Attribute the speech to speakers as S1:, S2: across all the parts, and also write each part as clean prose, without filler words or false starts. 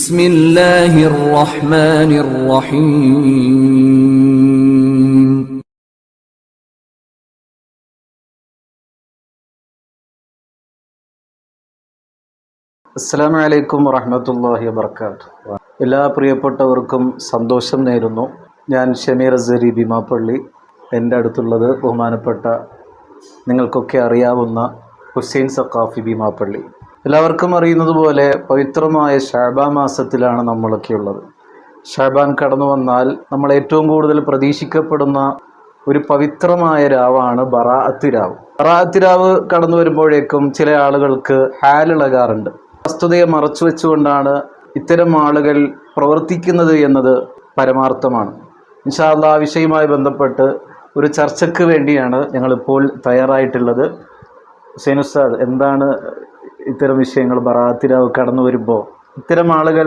S1: بسم الله الرحمن الرحيم.
S2: അസ്സലാമു അലൈക്കും വറഹ്മത്തുള്ളാഹി വബറകാതുഹു. എല്ലാ പ്രിയപ്പെട്ടവർക്കും സന്തോഷം നേരുന്നു. ഞാൻ ഷമീർ അസ്സരി ഭീമാപ്പള്ളി. എൻ്റെ അടുത്തുള്ളത് ബഹുമാനപ്പെട്ട നിങ്ങൾക്കൊക്കെ അറിയാവുന്ന ഹുസൈൻ സഖാഫി ഭീമാപ്പള്ളി. എല്ലാവർക്കും അറിയുന്നത് പോലെ പവിത്രമായ ശഅബാൻ മാസത്തിലാണ് നമ്മളൊക്കെ ഉള്ളത്. ശഅബാൻ കടന്നു വന്നാൽ നമ്മൾ ഏറ്റവും കൂടുതൽ പ്രതീക്ഷിക്കപ്പെടുന്ന ഒരു പവിത്രമായ രാവാണ് ബറാഅത്ത് രാവ്. ബറാഅത്ത് രാവ് കടന്നു വരുമ്പോഴേക്കും ചില ആളുകൾക്ക് ഹാലിളകാറുണ്ട്. വസ്തുതയെ മറച്ചു വെച്ചുകൊണ്ടാണ് ഇത്തരം ആളുകൾ പ്രവർത്തിക്കുന്നത് എന്നത് പരമാർത്ഥമാണ്. ഇൻഷാ അല്ലാഹ് ആ വിഷയവുമായി ബന്ധപ്പെട്ട് ഒരു ചർച്ചയ്ക്ക് വേണ്ടിയാണ് ഞങ്ങളിപ്പോൾ തയ്യാറായിട്ടുള്ളത്. ഹുസൈൻ ഉസ്താദ്, എന്താണ് ഇത്തരം വിഷയങ്ങൾ? ബറാഅത്ത് രാവ് കടന്നു വരുമ്പോൾ ഇത്തരം ആളുകൾ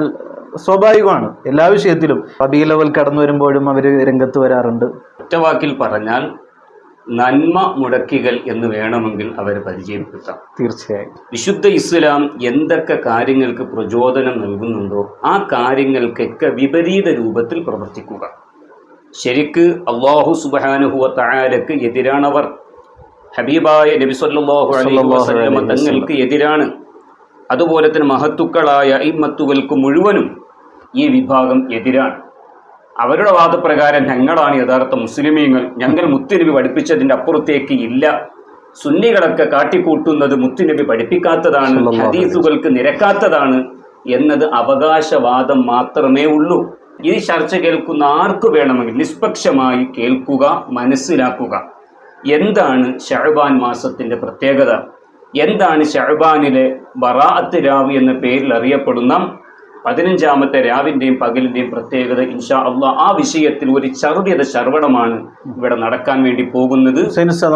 S2: സ്വാഭാവികമാണ്, എല്ലാ വിഷയത്തിലും റബീഉൽ അവ്വൽ കടന്നു വരുമ്പോഴും അവർ രംഗത്ത് വരാറുണ്ട്.
S3: ഒറ്റവാക്കിൽ പറഞ്ഞാൽ നന്മ മുടക്കികൾ എന്ന് വേണമെങ്കിൽ അവർ പരിചയപ്പെടുത്താം.
S2: തീർച്ചയായും
S3: വിശുദ്ധ ഇസ്ലാം എന്തൊക്കെ കാര്യങ്ങൾക്ക് പ്രചോദനം നൽകുന്നുണ്ടോ ആ കാര്യങ്ങൾക്കൊക്കെ വിപരീത രൂപത്തിൽ പ്രവർത്തിക്കുക. ശരിക്ക് അല്ലാഹു സുബ്ഹാനഹു വ തആലക്ക് എതിരാണവർ. ഹബീബായ നബി സല്ലല്ലാഹു അലൈഹി വസല്ലം തങ്ങൾക്ക് എതിരാണ്. അതുപോലെ തന്നെ മഹത്തുക്കളായ ഇമ്മത്തുകൾക്ക് മുഴുവനും ഈ വിഭാഗം എതിരാണ്. അവരുടെ വാദപ്രകാരം ഞങ്ങളാണ് യഥാർത്ഥ മുസ്ലിമീങ്ങൾ, ഞങ്ങൾ മുത്തുനബി പഠിപ്പിച്ചതിൻ്റെ അപ്പുറത്തേക്ക് ഇല്ല, സുന്നികളൊക്കെ കാട്ടിക്കൂട്ടുന്നത് മുത്തുനബി പഠിപ്പിക്കാത്തതാണ്, ഹദീസുകൾക്ക് നിരക്കാത്തതാണ് എന്നത് അവകാശവാദം മാത്രമേ ഉള്ളൂ. ഈ ചർച്ച കേൾക്കുന്ന ആർക്ക് വേണമെങ്കിൽ നിഷ്പക്ഷമായി കേൾക്കുക, മനസ്സിലാക്കുക. എന്താണ് ശഅബാൻ മാസത്തിൻ്റെ പ്രത്യേകത? എന്താണ് ശഅബാനിലെ ബറാഅത്ത് രാവ് എന്ന പേരിൽ അറിയപ്പെടുന്ന 15ാമത്തെ രാവിൻ്റെയും പകലിൻ്റെയും പ്രത്യേകത? ഇൻഷാ അല്ലാഹ് ആ വിഷയത്തിൽ ഒരു ശ്രവണമാണ് ഇവിടെ നടക്കാൻ വേണ്ടി പോകുന്നത്.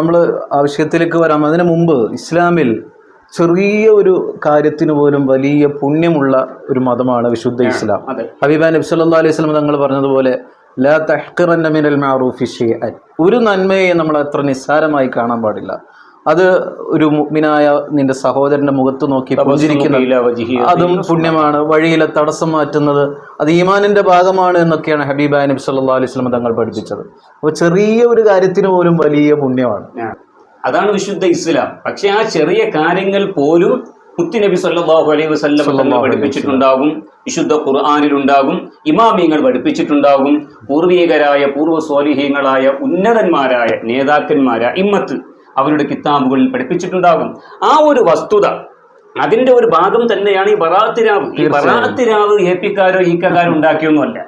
S2: നമ്മൾ ആ വിഷയത്തിലേക്ക് വരാം. അതിനു മുമ്പ് ഇസ്ലാമിൽ ചെറിയ ഒരു കാര്യത്തിന് പോലും വലിയ പുണ്യമുള്ള ഒരു മതമാണ് വിശുദ്ധ ഇസ്ലാം. ഹബീബാ നബി സല്ലല്ലാഹു അലൈഹി വസല്ലം തങ്ങൾ പറഞ്ഞതുപോലെ ലാ തഹ്ഖിറന്ന മിനൽ മഅറൂഫി ഷൈഅൻ, ഒരു നന്മയെ നമ്മൾ അത്ര നിസ്സാരമായി കാണാൻ പാടില്ല. അത് ഒരു മുഅ്മിനായ നിന്റെ സഹോദരന്റെ മുഖത്ത് നോക്കി പുഞ്ചിരിക്കുന്നത് അതും പുണ്യമാണ്. വഴിയിലെ തടസ്സം മാറ്റുന്നത് അത് ഈമാനിന്റെ ഭാഗമാണ് എന്നൊക്കെയാണ് ഹബീബായ നബി സല്ലല്ലാഹു അലൈഹി വസല്ലം തങ്ങൾ പഠിപ്പിച്ചത്. അപ്പോൾ ചെറിയ ഒരു കാര്യത്തിന് പോലും വലിയ പുണ്യമാണ്.
S3: അതാണ് വിശുദ്ധ ഇസ്ലാം. പക്ഷെ ആ ചെറിയ കാര്യങ്ങൾ പോലും മുത്തുനബി സല്ലല്ലാഹു അലൈഹി വസല്ലം തങ്ങൾ പഠിപ്പിച്ചിട്ടുണ്ടാകും, വിശുദ്ധ ഖുർആനിലുണ്ടാകും, ഇമാമിയങ്ങൾ പഠിപ്പിച്ചിട്ടുണ്ടാകും, പൂർവീകരായ പൂർവ്വ സ്വാലിഹീങ്ങളായ ഉന്നതന്മാരായ നേതാക്കന്മാരായ ഇമ്മത്ത് അവരുടെ കിതാബുകളിൽ പഠിപ്പിച്ചിട്ടുണ്ടാകും. ആ ഒരു വസ്തുത, അതിന്റെ ഒരു ഭാഗം തന്നെയാണ് ഈ ബറാഅത്ത് രാവ്. ഈ ബറാഅത്ത് രാവ് ഏപ്പിക്കാരോ ഈക്കക്കാരോ ഉണ്ടാക്കിയൊന്നുമല്ല.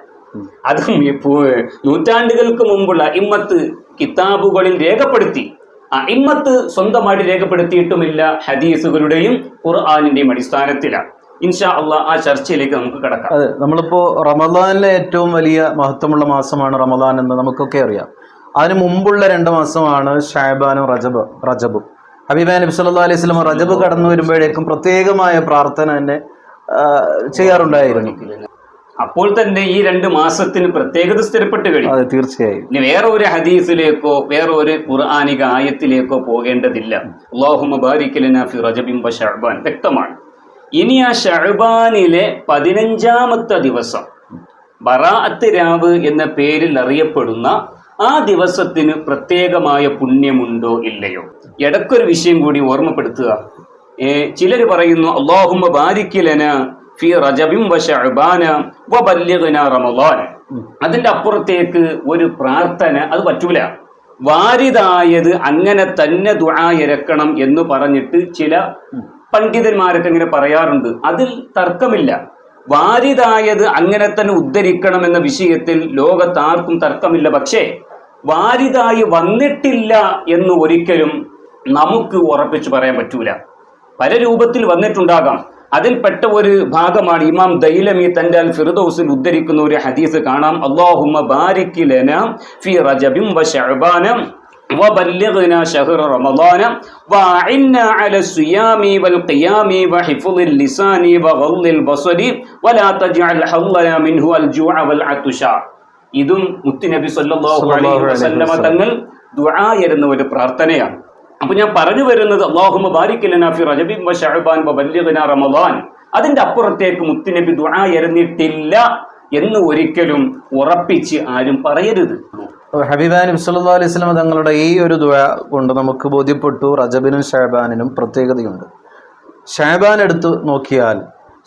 S3: അതും നൂറ്റാണ്ടുകൾക്ക് മുമ്പുള്ള ഇമ്മത്ത് കിതാബുകളിൽ രേഖപ്പെടുത്തി. ഇമ്മത്ത് സ്വന്തമായിട്ട് രേഖപ്പെടുത്തിയിട്ടുമില്ല, ഹദീസുകളുടെയും ഖുർആനിന്റെയും അടിസ്ഥാനത്തിലാണ്. ഇൻഷാ അല്ലാഹ് ആ ചർച്ചയിലേക്ക് നമുക്ക് കടക്കാം.
S2: അതെ, നമ്മളിപ്പോ റമദാനിലെ ഏറ്റവും വലിയ മഹത്വമുള്ള മാസമാണ് റമദാൻ എന്ന് നമുക്കൊക്കെ അറിയാം. അതിന് മുമ്പുള്ള 2 മാസമാണ് ഷഅബാനും റജബും. ഹബീബാ നബി സല്ലല്ലാഹു അലൈഹി വസല്ലം റജബ് കടന്നു വരുമ്പോഴേക്കും പ്രത്യേകമായ പ്രാർത്ഥന തന്നെ ചെയ്യാറുണ്ടായിരുന്നു.
S3: അപ്പോൾ തന്നെ ഈ 2 മാസത്തിന് പ്രത്യേകത സ്ഥിരപ്പെട്ട് കഴിഞ്ഞു.
S2: അതെ, തീർച്ചയായും.
S3: ഇനി വേറെ ഒരു ഹദീസിലേക്കോ വേറെ ഒരു ഖുർആനിക ആയത്തിലേക്കോ പോകേണ്ടതില്ല. അല്ലാഹുമ്മ ബാരിക് ലനാ ഫി റജബിൻ വ ശഅബാൻ വ്യക്തമാണ്. ഇനി ആ ശഅബാനിലെ 15ാമത്തെ ദിവസം ബറാഅത്ത് രാവ് എന്ന പേരിൽ അറിയപ്പെടുന്ന ആ ദിവസത്തിന് പ്രത്യേകമായ പുണ്യമുണ്ടോ ഇല്ലയോ? ഇടയ്ക്കൊരു വിഷയം കൂടി ഓർമ്മപ്പെടുത്തുക. ചിലർ പറയുന്നു അല്ലാഹുമ്മ ബാരിക് ലനാ ഫി റജബിൻ വ ശഅബാന വ ബല്ലിഗ്നാ റമളാൻ. അതിന്റെ അപ്പുറത്തേക്ക് ഒരു പ്രാർത്ഥന അത് പറ്റൂല. വാരിദായത് അങ്ങനെ തന്നെ ദുആ ഇറക്കണം എന്ന് പറഞ്ഞിട്ട് ചില പണ്ഡിതന്മാരൊക്കെ ഇങ്ങനെ പറയാറുണ്ട്. അതിൽ തർക്കമില്ല. വാരിദായത് അങ്ങനെ തന്നെ ഉദ്ധരിക്കണം എന്ന വിഷയത്തിൽ ലോകത്താർക്കും തർക്കമില്ല. പക്ഷേ വാരിദായി വന്നിട്ടില്ല എന്ന് ഒരിക്കലും നമുക്ക് ഉറപ്പിച്ചു പറയാൻ പറ്റൂല. പല രൂപത്തിൽ വന്നിട്ടുണ്ടാകാം. അതിൽപ്പെട്ട ഒരു ഭാഗമാണ് ഇമാം ദൈലമി തന്റെ അൽ ഫിർദൗസിൽ ഉദ്ധരിക്കുന്ന ഒരു ഹദീസ് കാണാം. അല്ലാഹുമ്മ ബാരിക് ലനാ ഫി റജബിൻ വ ശഅബാന വ ബല്ലിഗ്നാ ശഹ്റ റമളാന വ അഇന്നാ അലാ സിയാമി വൽ ഖിയാമി വ ഹിഫ്ളിൽ ലിസാനി വ ഗള്ളിൽ ബസരി വ ലാ തജ്അൽ ഹല്ലനാ മിൻഹു അൽ ജൂഅ വൽ അത്ഷ. ഇതും മുത്തുനബി സല്ലല്ലാഹു അലൈഹി വസല്ലമ തങ്ങൾ ദുആ ചെയ്യുന്ന ഒരു പ്രാർത്ഥനയാണ്. അപ്പൊ ഞാൻ പറഞ്ഞു വരുന്നത് അല്ലാഹുമ്മ ബാരിക് ലനാ ഫി റജബിൻ വ ശഅബാൻ വ ബല്ലിഗ്നാ റമളാൻ, അതിന്റെ അപ്പുറത്തേക്ക് മുത്തുനബി ദുആ എറിഞ്ഞിട്ടില്ല എന്ന് ഒരിക്കലും ഉറപ്പിച്ച് ആരും പറയരുത്.
S2: ഹബീബാൻ നബി സല്ലല്ലാഹു അലൈഹി വസല്ലം തങ്ങളുടെ ഈ ഒരു ദുആ കൊണ്ട് നമുക്ക് ബോധ്യപ്പെട്ടു റജബിനും ഷഅബാനിനും പ്രത്യേകതയുണ്ട്. ഷഅബാൻ എടുത്ത് നോക്കിയാൽ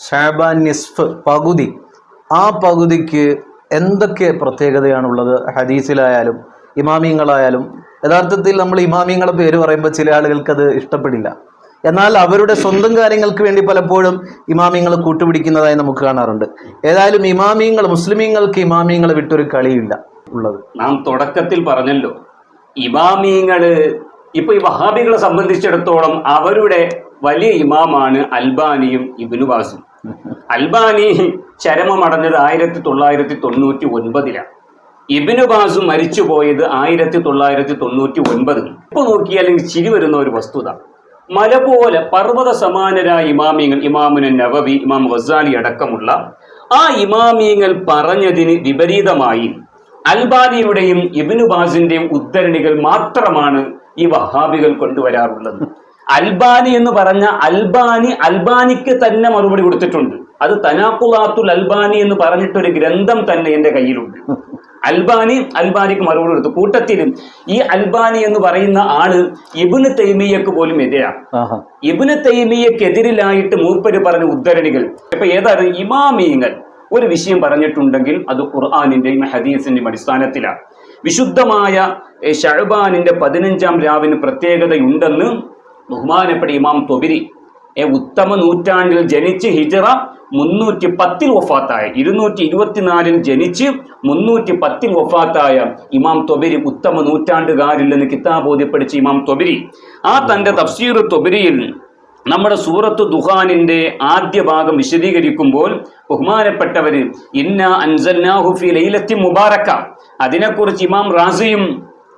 S2: ഷഅബാൻ നിസ്ഫ്, പകുതി, ആ പകുതിക്ക് എന്തൊക്കെ പ്രത്യേകതയാണുള്ളത്? ഹദീസിലായാലും ഇമാമിയങ്ങളായാലും, യഥാർത്ഥത്തിൽ നമ്മൾ ഇമാമിയങ്ങളെ പേര് പറയുമ്പോൾ ചില ആളുകൾക്ക് അത് ഇഷ്ടപ്പെടില്ല. എന്നാൽ അവരുടെ സ്വന്തം കാര്യങ്ങൾക്ക് വേണ്ടി പലപ്പോഴും ഇമാമിയങ്ങൾ കൂട്ടുപിടിക്കുന്നതായി നമുക്ക് കാണാറുണ്ട്. ഏതായാലും ഇമാമിയങ്ങൾ, മുസ്ലിമീങ്ങൾക്ക് ഇമാമിയങ്ങളെ വിട്ടൊരു കളിയില്ല ഉള്ളത്.
S3: നാം തുടക്കത്തിൽ പറഞ്ഞല്ലോ, ഇമാമിയങ്ങള് ഇപ്പൊ ഈ വഹാബികളെ സംബന്ധിച്ചിടത്തോളം അവരുടെ വലിയ ഇമാമാണ് അൽബാനിയും ഇബ്നു ബാസും. അൽബാനി ചരമമടഞ്ഞത് 1999 ഇബ്നു ബാസു മരിച്ചുപോയത് 1999. ഇപ്പൊ നോക്കിയാൽ ചിരി വരുന്ന ഒരു വസ്തുത, മല പോലെ പർവ്വത സമാനരായ ഇമാമിയങ്ങൾ, ഇമാമുൻ നവവി, ഇമാം ഗസാലി അടക്കമുള്ള ആ ഇമാമിയങ്ങൾ പറഞ്ഞതിന് വിപരീതമായി അൽബാനിയുടെയും ഇബ്നു ബാസിന്റെയും ഉദ്ധരണികൾ മാത്രമാണ് ഈ വഹാബികൾ കൊണ്ടുവരാറുള്ളത്. അൽബാനി എന്ന് പറഞ്ഞ അൽബാനിക്ക് തന്നെ മറുപടി കൊടുത്തിട്ടുണ്ട്. അത് തനാഖുലാത്തുൽ അൽബാനി എന്ന് പറഞ്ഞിട്ടൊരു ഗ്രന്ഥം തന്നെ എൻ്റെ കയ്യിലുണ്ട്. അൽബാനിക്ക് മറുപടി കൊടുത്തു. കൂട്ടത്തിലും ഈ അൽബാനി എന്ന് പറയുന്ന ആള് ഇബ്നു തൈമിയ്യക്ക് പോലും എതിരാണ്. ഇബ്നു തൈമിയ്യക്കെതിരിലായിട്ട് മൂപ്പര് പറഞ്ഞ ഉദ്ധരണികൾ ഇപ്പൊ ഏതാണ്? ഇമാമിയങ്ങൾ ഒരു വിഷയം പറഞ്ഞിട്ടുണ്ടെങ്കിൽ അത് ഖുർആനിന്റെയും ഹദീസിന്റെയും അടിസ്ഥാനത്തിലാണ്. വിശുദ്ധമായ ശഅബാനിന്റെ 15-ാം രാവിന് പ്രത്യേകതയുണ്ടെന്ന് ബഹുമാനപ്പെട്ട ഇമാം തൊബരി ഉത്തമ നൂറ്റാണ്ടിൽ ജനിച്ച് ഹിജ്റ 310 വഫാത്തായ, 224 ജനിച്ച് 310 വഫാത്തായ ഇമാം തൊബരി, ഉത്തമ നൂറ്റാണ്ടുകാരിൽ നിന്ന് കിതാബ് ഓതിപ്പടിച്ച ഇമാം തൊബരി, ആ തന്റെ തഫ്സീർ തൊബരിയിൽ നമ്മുടെ സൂറത്ത് ദുഖാനിന്റെ ആദ്യ ഭാഗം വിശദീകരിക്കുമ്പോൾ ബഹുമാനപ്പെട്ടവര് ഇന്നാ അൻസൽനാഹു ഫീ ലൈലത്തിൻ മുബാറക, അതിനെക്കുറിച്ച് ഇമാം റാസിയും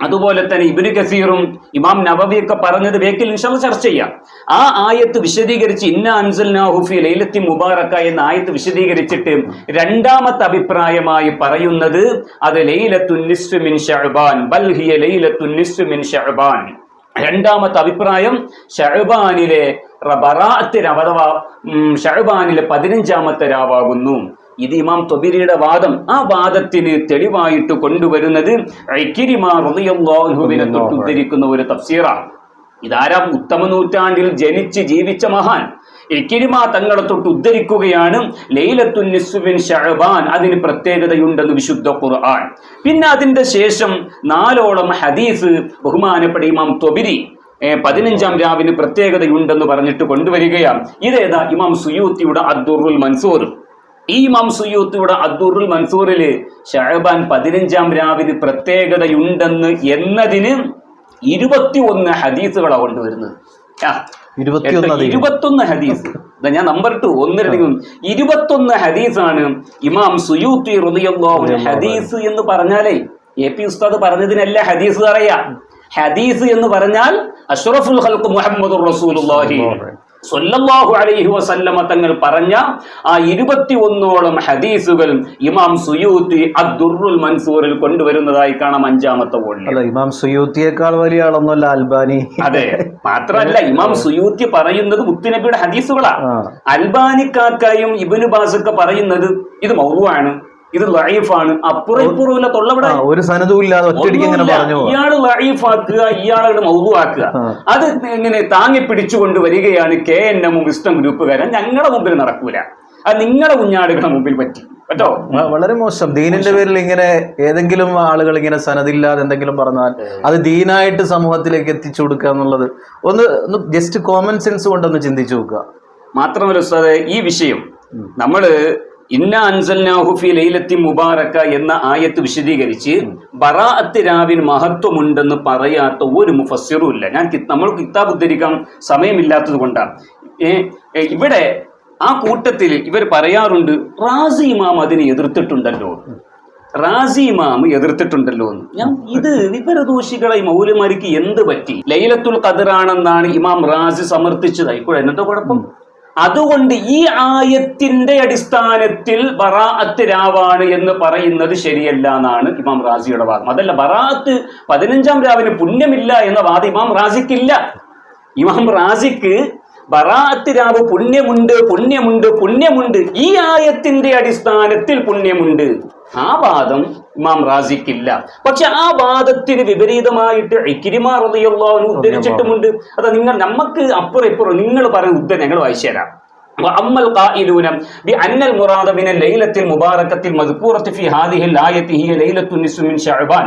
S3: അതുപോലെ തന്നെ ഇബ്നു കസീറും ഇമാം നവവിയൊക്കെ പറഞ്ഞത് വേക്കിൽ ഇൻഷാല്ലാഹ് ചർച്ച ചെയ്യാം. ആ ആയത്ത് വിശദീകരിച്ച് ഇന്നാ അൻസൽനാഹു ഫീ ലൈലത്തിൻ മുബാറക എന്ന ആയത്ത് വിശദീകരിച്ചിട്ട് രണ്ടാമത്തെ അഭിപ്രായമായി പറയുന്നത് അത് ലൈലത്തുൻ നിസ്ഫി മിൻ ശഅബാൻ ബൽ ഹിയ ലൈലത്തുൻ നിസ്ഫി മിൻ ശഅബാൻ. രണ്ടാമത്തെ അഭിപ്രായം ശഅബാനിലെ അഥവാ ശഅബാനിലെ 15-ാമത്തെ രാവാകുന്നു. ഇത് ഇമാം തൊബരിയുടെ വാദം. ആ വാദത്തിന് തെളിവായിട്ട് കൊണ്ടുവരുന്നത് ഇക്രിമ റളിയല്ലാഹു അൻഹുവിനെ തൊട്ട് ഉദ്ധരിക്കുന്ന ഒരു തഫ്സീറാണ്. ഇതാരാ? ഉത്തമ നൂറ്റാണ്ടിൽ ജനിച്ച് ജീവിച്ച മഹാൻ ഇക്രിമ തങ്ങളെ തൊട്ട് ഉദ്ധരിക്കുകയാണ് ലൈലത്തുൻ നിസ്ഫി മിൻ ശഅബാൻ, അതിന് പ്രത്യേകതയുണ്ടെന്ന് വിശുദ്ധ ഖുർആൻ. പിന്നെ അതിന്റെ ശേഷം 4ഓളം ഹദീസ് ബഹുമാനപ്പെട്ട ഇമാം തൊബരി 15-ാം രാവിന് പ്രത്യേകതയുണ്ടെന്ന് പറഞ്ഞിട്ട് കൊണ്ടുവരികയാണ്. ഇതേതാ? ഇമാം സുയൂത്തിയുടെ അദ്ദുറുൽ മൻസൂർ. ഈ ഇമാം സുയൂത്തിയുടെ അദ്ദുറുൽ മൻസൂറില് ശഅബാൻ 15-ാം രാവിന് പ്രത്യേകതയുണ്ടെന്ന് എന്നതിന് 21 ഹദീസുകളാണ് കൊണ്ടുവരുന്നത്. 21 ഹദീസ്. ഞാൻ നമ്പർ 2 21 ഹദീസാണ് ഇമാം സുയൂത്തി റളിയല്ലാഹു അൻഹു. ഹദീസ് എന്ന് പറഞ്ഞാലേ AP ഉസ്താദ് പറഞ്ഞതിനല്ല ഹദീസ് പറയാ. ഹദീസ് എന്ന് പറഞ്ഞാൽ അഷ്റഫുൽ ഖൽഖ് മുഹമ്മദുർ റസൂലുള്ളാഹി സ്വല്ലല്ലാഹു അലൈഹി വസല്ലമ തങ്ങൾ പറഞ്ഞ ആ 21ഓളം ഹദീസുകൾ ഇമാം സുയൂത്തി അദ്ദുറുൽ മൻസൂറിൽ കൊണ്ടുവരുന്നതായി കാണാം 5-ാമത്തെ വോളിയം.
S2: അല്ല, ഇമാം സുയൂത്തിയേക്കാൾ വലിയ ആളൊന്നുമല്ല അൽബാനി.
S3: അതെ, മാത്രമല്ല ഇമാം സുയൂത്തി പറയുന്നത് മുത്തുനബിയുടെ ഹദീസുകളാണ്. അൽബാനിക്കാക്കായും ഇബ്നു ബാസൊക്കെ പറയുന്നത് ഇത് മൗദൂആണ്, ഇത് ലഈഫാണ്. അപ്പുറം ഇപ്പുറമില്ല, തൊള്ളവിടെ ഒരു സനദുമില്ലാതെ ഒറ്റയടിക്ക് ഇങ്ങനെ പറഞ്ഞു. ഇയാള് ലഈഫാക്കുക, ഇയാളെ മൗദൂആക്കുക, അത് ഇങ്ങനെ താങ്ങി പിടിച്ചുകൊണ്ട് വരികയാണ് KNM വിസ്ഡം ഗ്രൂപ്പുകാരൻ. ഞങ്ങളുടെ മുമ്പിൽ നടക്കൂല, അത് നിങ്ങളുടെ കുഞ്ഞാടുകളുടെ മുമ്പിൽ പറ്റോ?
S2: വളരെ മോശം. ദീനിന്റെ പേരിൽ ഇങ്ങനെ ഏതെങ്കിലും ആളുകൾ ഇങ്ങനെ സനദില്ലാതെ എന്തെങ്കിലും പറഞ്ഞാൽ അത് ദീനായിട്ട് സമൂഹത്തിലേക്ക് എത്തിച്ചു കൊടുക്കുക എന്നുള്ളത് ഒന്ന് ജസ്റ്റ് കോമൺ സെൻസ് കൊണ്ടൊന്ന് ചിന്തിച്ചു നോക്കുക.
S3: മാത്രമല്ല ഉസ്താദേ, ഈ വിഷയം നമ്മള് ഇന്നാ അൻസൽനാഹു ഫീ ലൈലത്തിൻ മുബാറക എന്ന ആയത്ത് വിശദീകരിച്ച് ബറാഅത്ത് രാവിന് മഹത്വമുണ്ടെന്ന് പറയാത്ത ഒരു മുഫസ്സിറും ഇല്ല. നമ്മൾ കിതാബ് ഉദ്ധരിക്കാൻ സമയമില്ലാത്തത് കൊണ്ടാണ്. ഇവിടെ ആ കൂട്ടത്തിൽ ഇവർ പറയാറുണ്ട് റാസി ഇമാം അതിനെ എതിർത്തിട്ടുണ്ടല്ലോ എന്ന്. ഇത് വിവരദോഷികളെ മൗലമാർക്ക് എന്ത് പറ്റി? ലൈലത്തുൽ ഖദറാണെന്നാണ് ഇമാം റാസി സമർത്ഥിച്ചത്. ഇപ്പോൾ എന്നത്തെ കുഴപ്പം? അതുകൊണ്ട് ഈ ആയത്തിന്റെ അടിസ്ഥാനത്തിൽ ബറാഅത്ത് രാവാണ് എന്ന് പറയുന്നത് ശരിയല്ല എന്നാണ് ഇമാം റാസിയുടെ വാദം. അതല്ല, ബറാഅത്ത് 15-ാം രാവിന് പുണ്യമില്ല എന്ന വാദം ഇമാം റാസിക്കില്ല. ഇമാം റാസിക്ക് ബറാഅത്ത് രാവ് പുണ്യമുണ്ട്, പുണ്യമുണ്ട്, പുണ്യമുണ്ട്, ഈ ആയത്തിന്റെ അടിസ്ഥാനത്തിൽ പുണ്യമുണ്ട്, ആ വാദം ഇമാം റാസിക്കില്ല. പക്ഷെ ആ വാദത്തിന് വിപരീതമായിട്ട് ഇക്രിമ റളിയല്ലാഹു അൻഹു ഉദ്ധരിച്ചിട്ടുമുണ്ട്. അതാ നമുക്ക് അപ്പുറം ഇപ്പുറം നിങ്ങൾ പറയുന്ന ഉദ്ധരണം ഞങ്ങൾ വായിച്ചു തരാം. وأما القائلون بأن المراد من الليلة المباركة المذكورة في هذه الآية هي ليلة النصف من شعبان,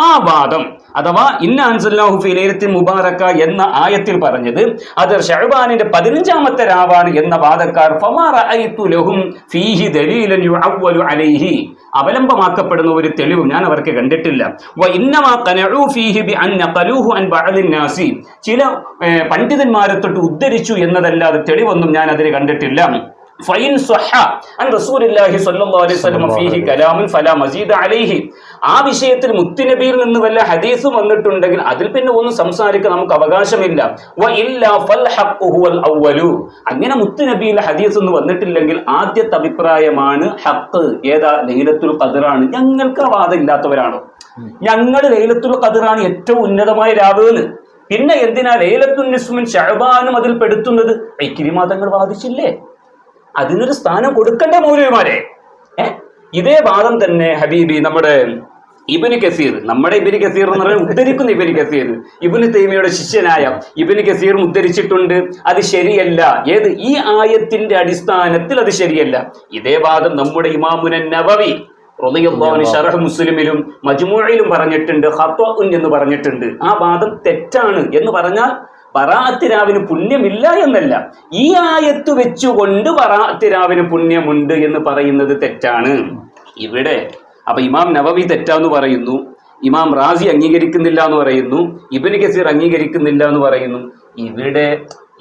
S3: ആ വാദം അഥവാ ഇന്ന അൻസൽനാഹു ഫീ ലൈലത്തിൻ മുബാറക എന്ന ആയത്തിൽ പറഞ്ഞത് അത് ശഅബാനിന്റെ 15-ാമത്തെ രാവാണ് എന്ന വാദക്കാർ ഫമാ റഅയ്തു ലഹും ഫീഹി ദലീലൻ യുഅവ്വലു അലൈഹി, അവലംബമാക്കപ്പെടുന്ന ഒരു തെളിവും ഞാൻ അവർക്ക് കണ്ടിട്ടില്ല. വ ഇന്നമാ ഖനഉ ഫീഹി ബിഅൻ നഖലുഹു അൻ ബഅദിൻ നാസി, ചില പണ്ഡിതന്മാരെ തൊട്ട് ഉദ്ധരിച്ചു എന്നതല്ലാതെ തെളിവൊന്നും ഞാൻ അതിൽ കണ്ടിട്ടില്ല. ഫൈൻ സ്വഹ അൻ റസൂലുള്ളാഹി സ്വല്ലല്ലാഹു അലൈഹി വസല്ലം ഫീഹി കലാമുൻ ഫലാ മസീദ അലൈഹി, ആ വിഷയത്തിൽ മുത്തുനബിയിൽ നിന്ന് വല്ല ഹദീസും വന്നിട്ടുണ്ടെങ്കിൽ അതിൽ പിന്നെ ഒന്നും സംസാരിക്കാൻ നമുക്ക് അവകാശമില്ല. വ ഇല്ലാ ഫൽ ഹഖ്ഖു ഹുവൽ അവ്വലു, അങ്ങനെ മുത്തുനബിയിൽ ഹദീസ് ഒന്നും വന്നിട്ടില്ലെങ്കിൽ ആദ്യത്തെ അഭിപ്രായമാണ് ഹഖ്. ഏതാ? ലൈലത്തുൽ ഖദ്റാണ്. ഞങ്ങൾക്ക് ആ വാദം ഇല്ലാത്തവരാണോ? ഞങ്ങൾ ലൈലത്തുൽ ഖദ്റാണ് ഏറ്റവും ഉന്നതമായ രാവ്. പിന്നെ എന്തിനാ ലൈലത്തുൻ നിസ്ഫു മിൻ ശഅബാനും അതിൽ പെടുത്തുന്നത്? ഇക്രിമ തങ്ങൾ വാദിച്ചില്ലേ, അതിനൊരു സ്ഥാനം കൊടുക്കണ്ടേ മൗലവിമാരെ? ഇതേ വാദം തന്നെ ഹബീബി നമ്മുടെ ഇബ്നു കസീർ, നമ്മുടെ ഇബ്നു കസീർ എന്ന് പറഞ്ഞാൽ ഉദ്ധരിക്കുന്ന ഇബ്നു കസീർ, ഇബ്നു തൈമിയുടെ ശിഷ്യനായ ഇബ്നു കസീർ ഉദ്ധരിച്ചിട്ടുണ്ട്. അത് ശരിയല്ല. ഏത്? ഈ ആയത്തിന്റെ അടിസ്ഥാനത്തിൽ അത് ശരിയല്ല. ഇതേ വാദം നമ്മുടെ ഇമാമുൻ നവവി റളിയല്ലാഹു അൻഹു ശറഹ് മുസ്ലിമിലും മജ്മൂഇലും പറഞ്ഞിട്ടുണ്ട്, ഖത്വഉൻ എന്ന് പറഞ്ഞിട്ടുണ്ട്. ആ വാദം തെറ്റാണ്. എന്ന് പറഞ്ഞാൽ ബറാഅത്ത് രാവിന് പുണ്യമില്ല എന്നല്ല, ഈ ആയത്ത് വെച്ചുകൊണ്ട് ബറാഅത്ത് രാവിന് പുണ്യമുണ്ട് എന്ന് പറയുന്നത് തെറ്റാണ്. ഇവിടെ അപ്പൊ ഇമാം നവവി തെറ്റാന്ന് പറയുന്നു, ഇമാം റാസി അംഗീകരിക്കുന്നില്ല എന്ന് പറയുന്നു, ഇബ്നു കസീർ അംഗീകരിക്കുന്നില്ല എന്ന് പറയുന്നു. ഇവിടെ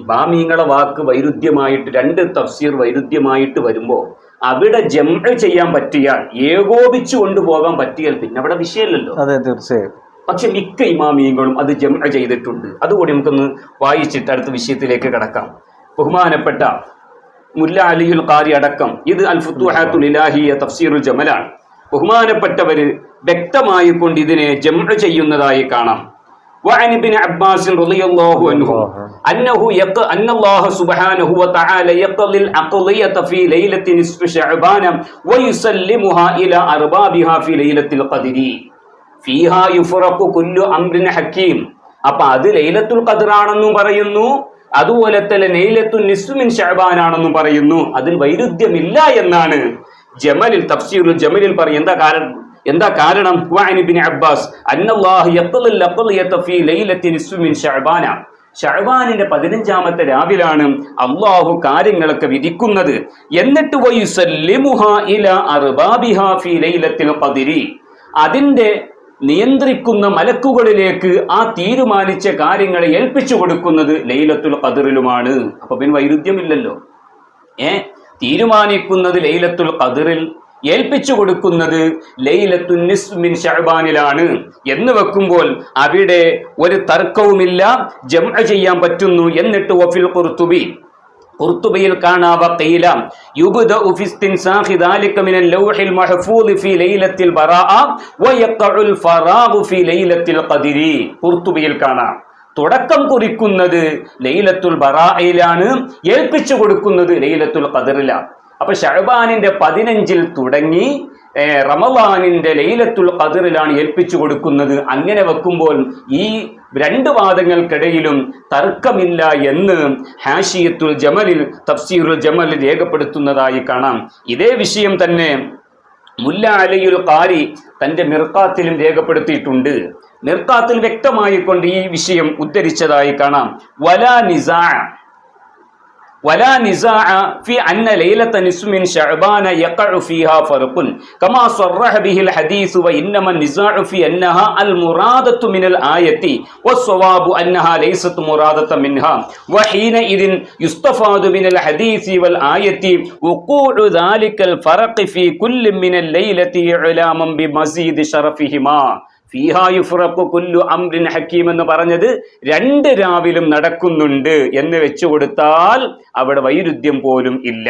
S3: ഇമാമീങ്ങളെ വാക്ക് വൈരുദ്ധ്യമായിട്ട്, രണ്ട് തഫ്സീർ വൈരുദ്ധ്യമായിട്ട് വരുമ്പോൾ അവിടെ ജംഅ് ചെയ്യാൻ പറ്റിയാൽ, ഏകോപിച്ചു കൊണ്ടുപോകാൻ പറ്റിയാൽ പിന്നെ അവിടെ വിഷയമല്ലല്ലോ.
S2: അതെ, തീർച്ചയായും.
S3: പക്ഷെ മിക്ക ഇമാമിയങ്ങളും അത് ജംഅ് ചെയ്തിട്ടുണ്ട്. അതുകൂടി നമുക്കൊന്ന് വായിച്ചിട്ട് അടുത്ത വിഷയത്തിലേക്ക് കടക്കാം. ബഹുമാനപ്പെട്ട മുല്ല അലിയുൽ ഖാരി അടക്കം ഇത് അൽ ഫുതുഹാത്തുൽ ഇലാഹിയ തഫ്സീറുൽ ജമലാണ്. ബഹുമാനപ്പെട്ടവര് വ്യക്തമായി കൊണ്ട് ഇതിനെ ജംഅ് ചെയ്യുന്നതായി കാണാം. وعن ابن عباس رضي الله عنه أن الله سبحانه وتعالى يقضي العقلية في ليلة نصف شعبان ويسلمها إلى أربابها في ليلة القدر فيها يفرق كل أمر حكيم. അപ്പൊ അത് ലൈലത്തുൽ ഖദ്ർ ആണെന്നും പറയുന്നു, അതുപോലെ തന്നെ ലൈലത്തുൻ നിസ്ഫു മിൻ ശഅബാൻ ആണെന്നും പറയുന്നു. അതിൽ വൈരുദ്ധ്യമില്ല എന്നാണ് ജമലിൽ തഫ്സീറുൽ ജമലിൽ പറയുന്നത്. എന്താ കാരണം? വഅൻ ഇബ്നു അബ്ബാസ് അന്നല്ലാഹു യഖ്ദിൽ അഖ്ദിയത ഫീ ലൈലത്തി നിസ്ഫു മിൻ ശഅബാന, ശഅബാനിന്റെ 15-ാമത്തെ രാവിലാണ് അല്ലാഹു കാര്യങ്ങളൊക്കെ വിധിക്കുന്നത്. എന്നിട്ട് വയുസല്ലിമുഹാ ഇലാ അർബാബിഹാ ഫീ ലൈലത്തിൽ ഖദ്രി, അതിന്റെ നിയന്ത്രിക്കുന്ന മലക്കുകളിലേക്ക് ആ തീരുമാനിച്ച കാര്യങ്ങളെ ഏൽപ്പിച്ചു കൊടുക്കുന്നത് ലൈലത്തുൽ ഖദ്റിലുമാണ്. അപ്പൊ പിന്നെ വൈരുദ്ധ്യമില്ലല്ലോ. തീരുമാനിക്കുന്നത് ലൈലത്തുൽ ഖദ്റിൽ, ഏൽപ്പിച്ചു കൊടുക്കുന്നത് ലൈലത്തുൻ നിസ്ഫ് മിൻ ശഅബാനിലാണ് എന്ന് വെക്കുമ്പോൾ അവിടെ ഒരു തർക്കവുമില്ല, ജംഅ് ചെയ്യാൻ പറ്റുന്നു. എന്നിട്ട് വഫിൽ ഖുർതുബി, ഖുർതുബിയിൽ കാണാവ ഖീല യുബ്ദഉ ഫി ഇസ്തിൻസാഖി ദാലിക മിനൽ ലൗഹിൽ മഹ്ഫൂദ് ഫി ലൈലത്തിൽ ബറാഅ വയഖഉൽ ഫറാഗു ഫി ലൈലത്തിൽ ഖദ്രി. ഖുർതുബിയിൽ കാണാം തുടക്കം കുറിക്കുന്നത് ലൈലത്തുൽ ബറാഅയിലാണ്, ഏൽപ്പിച്ചു കൊടുക്കുന്നത് ലൈലത്തുൽ ഖദ്റിലാണ്. അപ്പൊ ശഅബാനിന്റെ 15-ൽ തുടങ്ങി റമളാനിന്റെ ലൈലത്തുൽ ഖദ്റിലാണ് ഏൽപ്പിച്ചു കൊടുക്കുന്നത്. അങ്ങനെ വെക്കുമ്പോൾ ഈ രണ്ട് വാദങ്ങൾക്കിടയിലും തർക്കമില്ല എന്ന് ഹാഷിയത്തുൽ ജമലിൽ തഫ്സീറുൽ ജമലിൽ രേഖപ്പെടുത്തുന്നതായി കാണാം. ഇതേ വിഷയം തന്നെ മുല്ല അലിയുൽ ഖാരി തന്റെ മിർഖാത്തിലും രേഖപ്പെടുത്തിയിട്ടുണ്ട്. മിർഖാത്തിൽ വ്യക്തമായി കൊണ്ട് ഈ വിഷയം ഉദ്ധരിച്ചതായി കാണാം. ولا نزاع في أن ليلة نصف من شعبان يقع فيها فرق كما صرح به الحديث وإنما النزاع في أنها المرادة من الآية والصواب أنها ليست مرادة منها وحينئذ يستفاد من الحديث والآية وقوع ذلك الفرق في كل من الليلة إعلاما بمزيد شرفهما. ഫീഹാ യുഫ്റഖു കുല്ലു അംറിൻ ഹക്കീം എന്ന് പറഞ്ഞത് 2 രാവിലും നടക്കുന്നുണ്ട് എന്ന് വെച്ചു കൊടുത്താൽ അവിടെ വൈരുദ്ധ്യം പോലും ഇല്ല.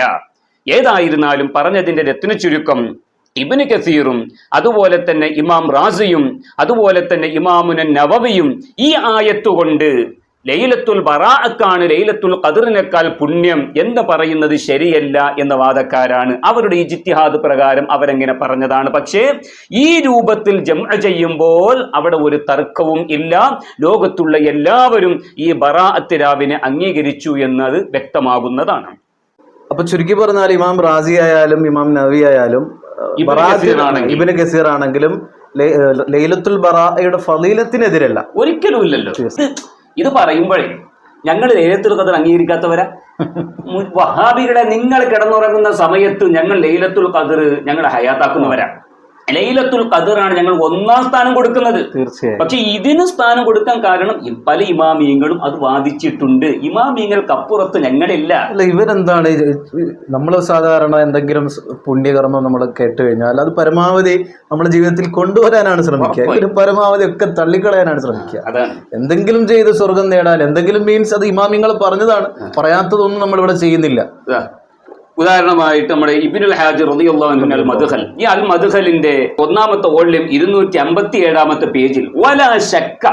S3: ഏതായിരുന്നാലും പറഞ്ഞതിന്റെ രത്ന ചുരുക്കം ഇബ്നു കസീറും അതുപോലെ തന്നെ ഇമാം റാസിയും അതുപോലെ തന്നെ ഇമാമുന നവവിയും ഈ ആയത്തുകൊണ്ട് ലൈലത്തുൽ ബറാഅക്കാണ് ലൈലത്തുൽ ഖദ്റിനേക്കാൾ പുണ്യം എന്ന് പറയുന്നത് ശരിയല്ല എന്ന വാദക്കാരാണ്. അവരുടെ ഇജ്തിഹാദ് പ്രകാരം അവരെങ്ങനെ പറഞ്ഞതാണ്. പക്ഷേ ഈ രൂപത്തിൽ ജംഅ ചെയ്യുമ്പോൾ അവിടെ ഒരു തർക്കവും ഇല്ല. ലോകത്തുള്ള എല്ലാവരും ഈ ബറാഅത്ത് രാവിനെ അംഗീകരിച്ചു എന്നത് വ്യക്തമാകുന്നതാണ്.
S2: അപ്പൊ ചുരുക്കി പറഞ്ഞാൽ ഇമാം റാസി ആയാലും ഇമാം നവവി ആയാലും ഇബ്നു കസീർ ആണെങ്കിലും ലൈലത്തുൽ ബറാഅയുടെ ഫളീലത്തിനെതിരല്ല,
S3: ഒരിക്കലും ഇല്ലല്ലോ. ഇത് പറയുമ്പോഴേ ഞങ്ങൾ ലൈലത്തുൽ ഖദ്ർ അംഗീകരിക്കാത്തവരാ? വഹാബികളെ, നിങ്ങൾ കിടന്നുറങ്ങുന്ന സമയത്ത് ഞങ്ങൾ ലൈലത്തുൽ ഖദ്ർ ഞങ്ങൾ ഹയാത്താക്കുന്നവരാ. ലൈലത്തുൽ ഖദ്റാണ് ഞങ്ങൾ 1ാം സ്ഥാനം കൊടുക്കുന്നത്.
S2: തീർച്ചയായും.
S3: പക്ഷെ ഇതിന് സ്ഥാനം കൊടുക്കാൻ കാരണം പല ഇമാമിയങ്ങളും അത് വാദിച്ചിട്ടുണ്ട്. ഇമാമിയങ്ങൾക്ക് അപ്പുറത്ത് ഞങ്ങളില്ല.
S2: അല്ല, ഇവരെന്താണ്, നമ്മൾ സാധാരണ എന്തെങ്കിലും പുണ്യകർമ്മം നമ്മൾ കേട്ട് കഴിഞ്ഞാൽ അത് പരമാവധി നമ്മുടെ ജീവിതത്തിൽ കൊണ്ടുവരാനാണ് ശ്രമിക്കുക. ഇവര് പരമാവധി ഒക്കെ തള്ളിക്കളയാനാണ് ശ്രമിക്കുക. എന്തെങ്കിലും ചെയ്ത് സ്വർഗം നേടാൻ എന്തെങ്കിലും മീൻസ് അത് ഇമാമിങ്ങൾ പറഞ്ഞതാണ്, പറയാത്തതൊന്നും നമ്മളിവിടെ ചെയ്യുന്നില്ല.
S3: ഉദാഹരണമായിട്ട് നമ്മുടെ ഇബ്നുൽ ഹാജ് റളിയല്ലാഹു അൻഹു അൽ മദ്ഖൽ, ഈ അൽ മദ്ഖലിന്റെ 1ാമത്തെ വോള്യം 257 പേജിൽ വലാ ശക്ക,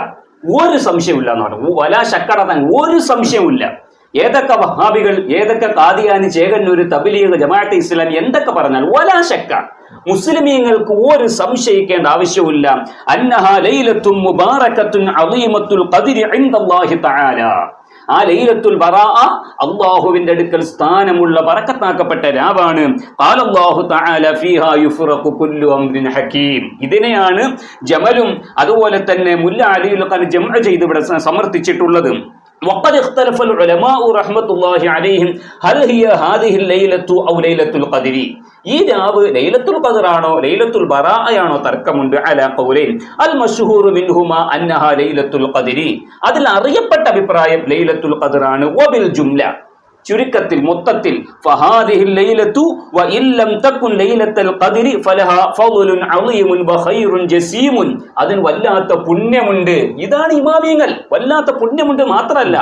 S3: ഒരു സംശയമില്ല എന്ന് പറഞ്ഞു. വലാ ശക്കറതൻ, ഒരു സംശയമില്ല. ഏതൊക്കെ വഹാബികൾ, ഏതൊക്കെ ഖാദിയാനി, ചേകന്നൂര്, തബ്ലീഗ്, ജമാഅത്തെ ഇസ്ലാമി എന്തൊക്കെ പറഞ്ഞാൽ വലാ ശക്ക, മുസ്ലിമീങ്ങൾക്ക് ഒരു സംശയിക്കേണ്ട ആവശ്യമില്ല. അന്നഹാ ലൈലത്തുൻ മുബാറകത്തുൻ അളീമത്തുൽ ഖദ്രി ഇൻദല്ലാഹി തആല, ആ ലൈലത്തുൽ ബറാഅ അല്ലാഹുവിന്റെ അടുക്കൽ സ്ഥാനമുള്ള ബറക്കത്താക്കപ്പെട്ട രാവാണ്. ഖാലല്ലാഹു തആല ഫീഹാ യുഫ്റഖു കുല്ലു അംറിൻ ഹകീം. ഇതിനെയാണ് ജമലും അതുപോലെ തന്നെ മുല്ല അലിയുൽ ഖാൻ ജംഅ ചെയ്ത് ഇവിടെ സമർത്ഥിച്ചിട്ടുള്ളത്. وقد اختلف العلماء رحمة الله عليهم هل هي هذه الليلة أو ليلة القدر. ഈ രാവ് ലൈലത്തുൽ ഖദ്ർ ആണോ ലൈലത്തുൽ ബറാഅയാണോ തർക്കമുണ്ട്. അലാ ഖൗലൈൻ അൽ മശ്ഹൂർ മിൻഹുമാ അന്നഹാ ലൈലത്തുൽ ഖദ്രി, അതിൽ അറിയപ്പെട്ട അഭിപ്രായം ലൈലത്തുൽ ഖദ്ർ ആണ്. വബിൽ ജുംല, ചുരുക്കത്തിൽ മൊത്തത്തിൽ ഫഹാദിഹിൽ ലൈലത്തു വ ഇല്ലം തകുൻ ലൈലത്തുൽ ഖദ്രി ഫലഹാ ഫളലുൻ അളീമുൻ വഖൈറുൻ ജസീമുൻ, അതിന് വല്ലാത്ത പുണ്യമുണ്ട്. ഇതാണ് ഇമാമിയങ്ങൾ, വല്ലാത്ത പുണ്യമുണ്ട് മാത്രമല്ല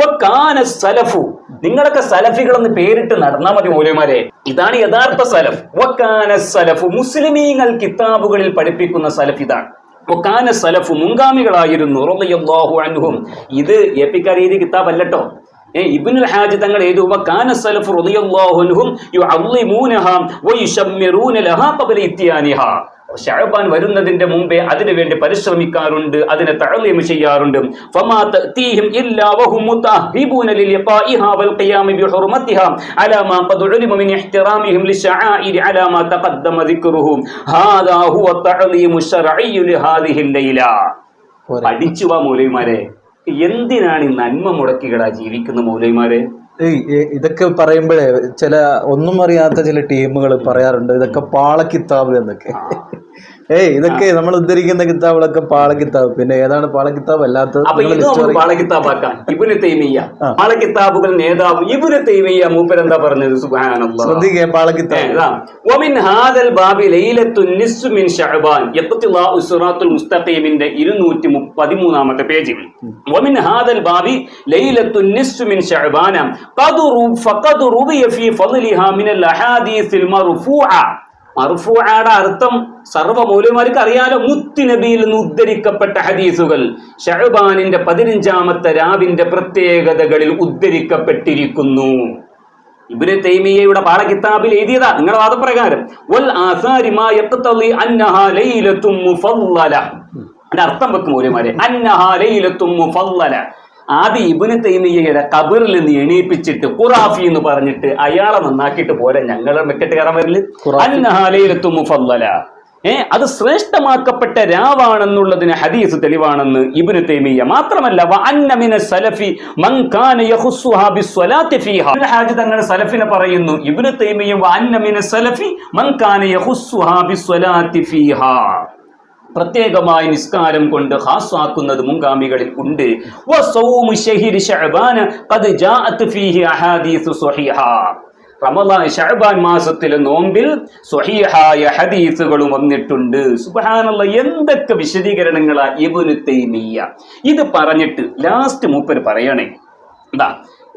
S3: വകാന സലഫു, നിങ്ങളൊക്കെ സലഫികളെന്ന് പേരിട്ട് നടന്നാൽ മതി മൗലവിമാരെ, ഇതാണ് യഥാർത്ഥ സലഫ്. വകാന സലഫു, മുസ്ലിമീങ്ങൾ കിതാബുകളിൽ പഠിപ്പിക്കുന്ന സലഫ് ഇതാണ്. വകാന സലഫു, മുൻഗാമികളായിരുന്നു റളിയല്ലാഹു അൻഹും. ഇത് എപ്പിക്കാരീതി കിതാബ് അല്ലട്ടോ. ഇബ്നുൽ ഹാജ് തങ്ങൾ എഴുതി വകാന സലഫു റളിയല്ലാഹു അൻഹും യുഅള്ളിമൂനഹാ വയുശമ്മിറൂന ലഹാ ഖബ്ല ഇത്യാനിഹാ, ശഅബാൻ വരുന്നതിന്റെ മുമ്പേ അതിനു വേണ്ടി പരിശ്രമിക്കാറുണ്ട്, അതിനെ തഅലീം ചെയ്യാറുണ്ട്. ഫമാ തഅതീഹിം ഇല്ലാ വഹും മുതഅഹിബൂന ലിലിഖാഇഹാ വൽ ഖിയാമ ബിഹുർമതിഹാ അലാ മാ ഖദ് ഉലിമ മിൻ ഇഹ്തിറാമിഹിം ലിശആഇർ അലാ മാ തഖദ്ദമ ദിക്റുഹു ഹാദാ ഹുവ തഅലീമു ശർഈ ലിഹാദിഹി ലൈല. പഠിച്ചു വാ മൗലവിമാരെ, എന്തിനാണ് ഈ നന്മ മുടക്കികളാ ജീവിക്കുന്ന മൗലവിമാരെ?
S2: ഇതൊക്കെ പറയുമ്പോഴേ ചില ഒന്നും അറിയാത്ത ചില ടീമുകൾ പറയാറുണ്ട് ഇതൊക്കെ പാളക്കിതാബ് എന്നൊക്കെ. ഇതൊക്കെ നമ്മൾ ഉദ്ധരിക്കുന്ന കിതാബുകളൊക്കെ പാളക്കിതാബ്. പിന്നെ ഏതാണ് പാളക്കിതാബ് അല്ലാത്തത്?
S3: പാളക്കിതാബാക്കാൻ ഇബ്നു തൈമിയ്യ, പാളക്കിതാബുകൾ നേതാവ് ഇബ്നു തൈമിയ്യ മൂപ്പരെന്താ പറഞ്ഞത്? സുബ്ഹാനല്ലാഹ്, ശ്രദ്ധിക്കുക. പാളക്കിതാബ് വമിൻ ഹാദൽ ബാബി ലൈലത്തുൻ നിസ്ഫു മിൻ ശഅബാൻ, ഇഖ്തിലാഉ സിറാത്തുൽ മുസ്തഖീമിന്റെ 213 പേജിൽ വമിൻ ഹാദൽ ബാബി ലൈലത്തുൻ നിസ്ഫു മിൻ ശഅബാന ഫഖദ് റുവിയ ഫീ ഫളിഹാ മിനൽ അഹാദീസിൽ മർഫൂഅ. മർഫൂഅയുടെ അർത്ഥം സർവ്വ മൗലവിമാർക്ക് അറിയാലോ. മുത്തുനബിയിൽ നിന്ന് ഉദ്ധരിക്കപ്പെട്ട ഹദീസുകൾ ശഅബാനിന്റെ 15ാമത്തെ രാവിന്റെ പ്രത്യേകതകളിൽ ഉദ്ധരിക്കപ്പെട്ടിരിക്കുന്നു. ഇബ്നു തൈമിയ്യയുടെ പാഠകിതാബിൽ എഴുതിയതാ നിങ്ങളുടെ വാദപ്രകാരം. വൽ ആസാരി മാ യഖ്തളി അന്നഹാ ലൈലത്തുൻ മുഫല്ലല. അതിന്റെ അർത്ഥം വെക്കും മൗലവിമാരെ, അന്നഹാ ലൈലത്തുൻ മുഫല്ലല. ആദ്യം ഇബ്നു തൈമിയ്യയുടെ ഖബറിൽ നിന്ന് എണീപ്പിച്ചിട്ട് ഖുറാഫി എന്ന് പറഞ്ഞിട്ട് അയാളെ നന്നാക്കിയിട്ട് പോരെ ഞങ്ങളെ മെക്കെട്ട് കയറാൻ വരില്ല. അന്നഹാ ലൈലത്തുൻ മുഫല്ലല, അത് ശ്രേഷ്ഠമാക്കപ്പെട്ട രാവാണെന്നുള്ളതിന് ഹദീസ് തെളിവാണെന്ന് ഇബ്നു തൈമിയ്യ. മാത്രമല്ല വ അന്ന മിന സലഫി മൻ കാന യഖുസ്സുഹാ ബിസ്സലാത്തി ഫീഹാ. ഹാജി തങ്ങൾ സലഫിനെ പറയുന്നു. ഇബ്നു തൈമിയ്യ വ അന്ന മിന സലഫി മൻ കാന യഖുസ്സുഹാ ബിസ്സലാത്തി ഫീഹാ, പ്രത്യേകമായി നിസ്കാരം കൊണ്ട് ഖാസാക്കുന്നത് മുൻഗാമികളിൽ ഉണ്ട്. വസൗമു ശഹരി ശഅബാന ഖദ് ജാഅത് ഫീഹി അഹാദീസു സ്വഹീഹ, റമളാൻ ശഅബാൻ മാസത്തിലെ നോമ്പിൽ സ്വഹീഹായ ഹദീസുകളും വന്നിട്ടുണ്ട്. സുബ്ഹാനല്ലാഹ്, എന്തൊക്കെ വിശദീകരണങ്ങളാ ഇബ്നു തൈമിയ്യ ഇത് പറഞ്ഞിട്ട് ലാസ്റ്റ് മൂപ്പര് പറയണേ എന്താ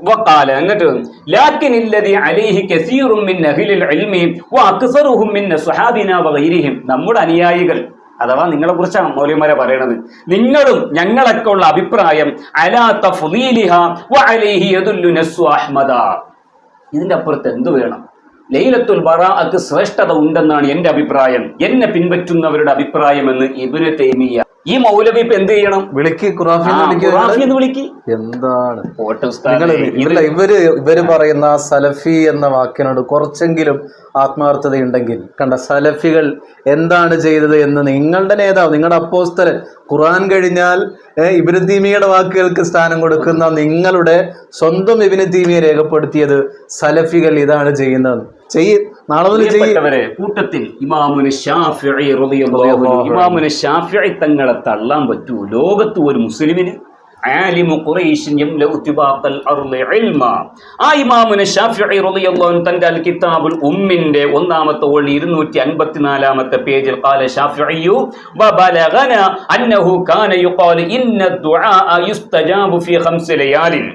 S3: വഖാല, എന്നിട്ട് ലാകിൻ അല്ലദി അലൈഹി കസീറുൻ മിൻ അഹ്ലിൽ ഇൽമി വഅക്സറുഹും മിൻ അസ്ഹാബിനാ വഗൈരിഹിം, നമ്മുടെ അനുയായികൾ അഥവാ നിങ്ങളെ കുറിച്ചാണ് മൗലവിമാരെ പറയണത്, നിങ്ങളും ഞങ്ങളൊക്കെ ഉള്ള അഭിപ്രായം അലാ തഫ്ളീലിഹ വഅലൈഹി യദുല്ലു നസ്സു അഹ്മദ, ഇതിന്റെ അപ്പുറത്ത് എന്ത് വേണം? ലൈലത്തുൽ ബറാഅക്ക് ശ്രേഷ്ഠത ഉണ്ടെന്നാണ് എന്റെ അഭിപ്രായം, എന്നെ പിൻപറ്റുന്നവരുടെ അഭിപ്രായം എന്ന് ഇബ്നു തൈമിയ്യ. ഈ മൗലവി ഇപ്പൊ എന്ത് ചെയ്യണം?
S2: വിളിക്ക്
S3: വിളിക്ക്.
S2: എന്താണ് ഇവര് പറയുന്ന സലഫി എന്ന വാക്കിനോട് കുറച്ചെങ്കിലും ആത്മാർത്ഥതയുണ്ടെങ്കിൽ കണ്ട, സലഫികൾ എന്താണ് ചെയ്തത് എന്ന് നിങ്ങളുടെ നേതാവ്, നിങ്ങളുടെ അപ്പോസ്തലൻ, ഖുർആൻ കഴിഞ്ഞാൽ ഇബ്നു തൈമിയ്യയുടെ വാക്കുകൾക്ക് സ്ഥാനം കൊടുക്കുന്ന നിങ്ങളുടെ സ്വന്തം ഇബ്നു തൈമിയ്യ രേഖപ്പെടുത്തിയത് സലഫികൾ ഇതാണ് ചെയ്യുന്നത്.
S3: കൂട്ടത്തിൽ ഇമാമുന ശാഫിഈ റളിയല്ലാഹു അൻഹു, ഇമാമുന ശാഫിഈ തങ്ങളെ തള്ളാൻ പറ്റൂ ലോകത്ത് ഒരു മുസ്ലിമിന്? ആലിമു ഖുറൈശിൻ യംലഉ തിബാഖൽ അർളി ഇൽമ. ആ ഇമാമുന ശാഫിഈ റളിയല്ലാഹു അൻഹു തന്റെ അൽ കിതാബുൽ ഉമ്മിന്റെ 1-ാമത്തെ വോളി 254-ാമത്തെ പേജിൽ ഖാല ശാഫിഈ വബലഗന അന്നഹു കാന യുഖാലു ഇന്ന ദുആ യുസ്തജാബു ഫീ 5 ലയാലിൻ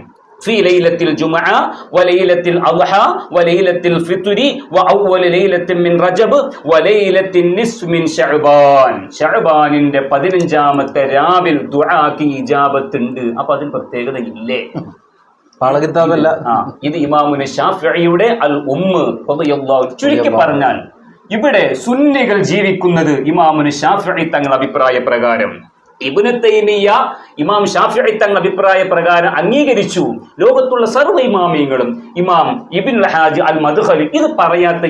S3: في ليلة الجمعة وليلة الأضحى وليلة الفطر وأول ليلة من رجب وليلة النصف من شعبان. ഷഅബാനിന്റെ 15-ാമത്തെ രാവിൽ ദുആക്ക് ഇജാബത്ത് ഉണ്ട്. അപ്പൊ അതിന് പ്രത്യേകത ഇല്ലേ?
S2: കിതാബല്ല.
S3: ഇത് ഇമാമുന ശാഫിഈയുടെ അൽ ഉമ്മ് റളിയല്ലാഹു. ചുരുക്കി പറഞ്ഞാൽ ഇവിടെ സുന്നികൾ ജീവിക്കുന്നത് ഇമാമുന ശാഫിഈ തങ്ങളുടെ അഭിപ്രായ പ്രകാരം. ഇബ്നു തൈമിയ്യ ഇമാം ശാഫിഈ തങ്ങളുടെ അഭിപ്രായ പ്രകാരം അംഗീകരിച്ചു. ലോകത്തുള്ള സർവ്വ ഇമാമിയങ്ങളും, ഇമാം ഇബ്നുൽ ഹാജ് അൽ മദ്ഖലി, ഇത് പറയാത്ത